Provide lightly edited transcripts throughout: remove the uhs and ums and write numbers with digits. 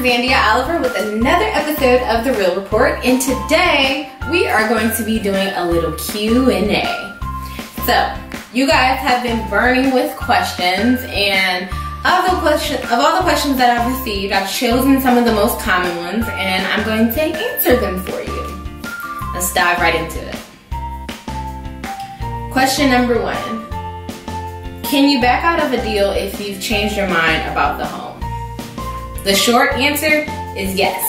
I'm Zandia Oliver with another episode of The Real Report, and today we are going to be doing a little Q&A. So, you guys have been burning with questions, and of all the questions that I've received, I've chosen some of the most common ones, and I'm going to answer them for you. Let's dive right into it. Question number 1. Can you back out of a deal if you've changed your mind about the home? The short answer is yes,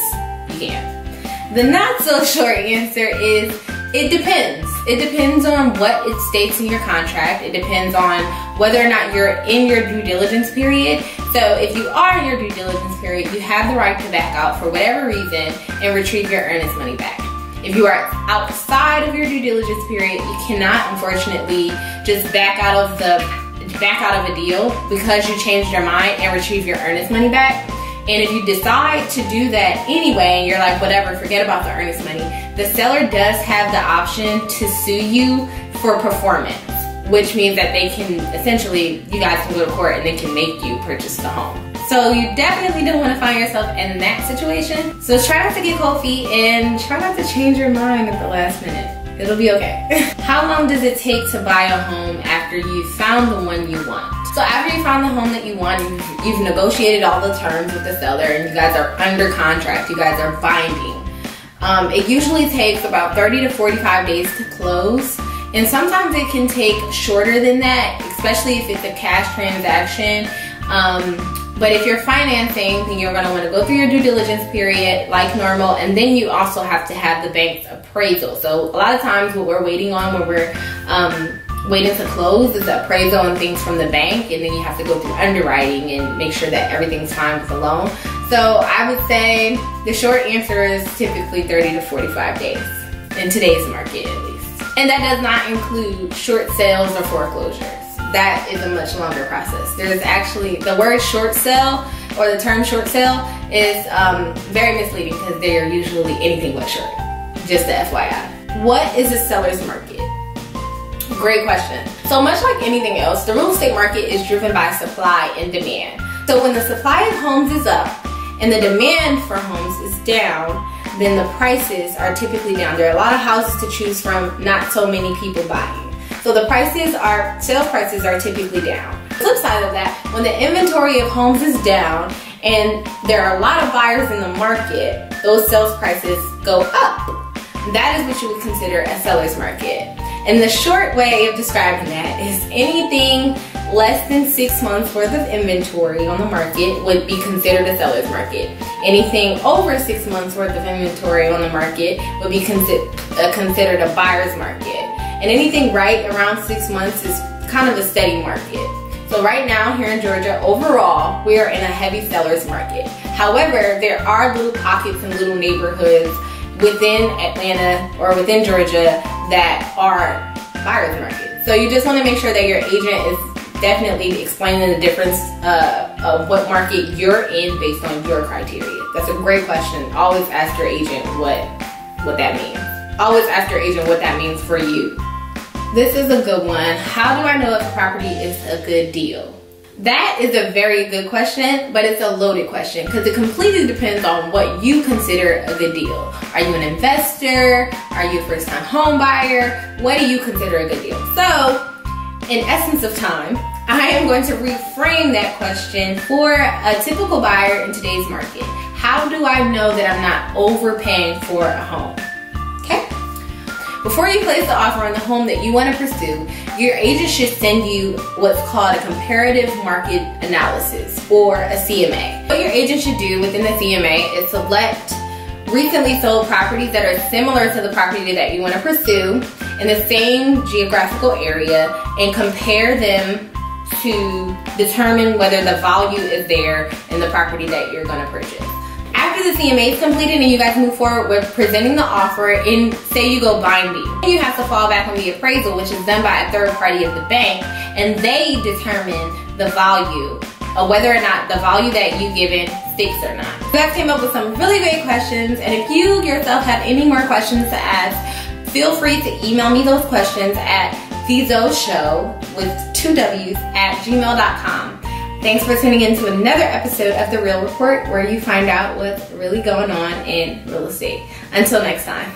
you can. The not so short answer is it depends. It depends on what it states in your contract. It depends on whether or not you're in your due diligence period. So if you are in your due diligence period, you have the right to back out for whatever reason and retrieve your earnest money back. If you are outside of your due diligence period, you cannot, unfortunately, just back out of a deal because you changed your mind and retrieve your earnest money back. And if you decide to do that anyway, and you're like, whatever, forget about the earnest money, the seller does have the option to sue you for performance, which means that they can, essentially, you guys can go to court and they can make you purchase the home. So you definitely don't want to find yourself in that situation. So try not to get cold feet and try not to change your mind at the last minute. It'll be okay. How long does it take to buy a home after you've found the one you want? So after you found the home that you want, you've negotiated all the terms with the seller and you guys are under contract, you guys are binding. It usually takes about 30 to 45 days to close. And sometimes it can take shorter than that, especially if it's a cash transaction. But if you're financing, then you're going to want to go through your due diligence period like normal, and then you also have to have the bank's appraisal. So a lot of times what we're waiting on when we're waiting to close is the appraisal and things from the bank, and then you have to go through underwriting and make sure that everything's fine with the loan. So I would say the short answer is typically 30 to 45 days in today's market at least. And that does not include short sales or foreclosures. That is a much longer process. There's actually, the word short sale or the term short sale is very misleading because they are usually anything but short. Just the FYI. What is a seller's market? Great question. So much like anything else, the real estate market is driven by supply and demand. So when the supply of homes is up and the demand for homes is down, then the prices are typically down. There are a lot of houses to choose from, not so many people buying. So the sales prices are typically down. The flip side of that, when the inventory of homes is down and there are a lot of buyers in the market, those sales prices go up. That is what you would consider a seller's market. And the short way of describing that is anything less than 6 months worth of inventory on the market would be considered a seller's market. Anything over 6 months worth of inventory on the market would be considered a buyer's market. And anything right around 6 months is kind of a steady market. So right now here in Georgia, overall, we are in a heavy seller's market. However, there are little pockets and little neighborhoods within Atlanta or within Georgia that are buyer's market. So you just want to make sure that your agent is definitely explaining the difference of what market you're in based on your criteria. That's a great question. Always ask your agent what that means. Always ask your agent what that means for you. This is a good one. How do I know if a property is a good deal? That is a very good question, but it's a loaded question because it completely depends on what you consider a good deal. Are you an investor? Are you a first-time home buyer? What do you consider a good deal? So, in essence of time, I am going to reframe that question for a typical buyer in today's market. How do I know that I'm not overpaying for a home? Okay? Before you place the offer on the home that you want to pursue, your agent should send you what's called a comparative market analysis, or a CMA. What your agent should do within the CMA is select recently sold properties that are similar to the property that you want to pursue in the same geographical area and compare them to determine whether the value is there in the property that you're going to purchase. After the CMA is completed and you guys move forward with presenting the offer, and say you go binding, you have to fall back on the appraisal, which is done by a third party of the bank, and they determine the value of whether or not the value that you given sticks or not. You guys came up with some really great questions, and if you yourself have any more questions to ask, feel free to email me those questions at Thezoshoww with 2 W's @gmail.com. Thanks for tuning in to another episode of The Real Report, where you find out what's really going on in real estate. Until next time.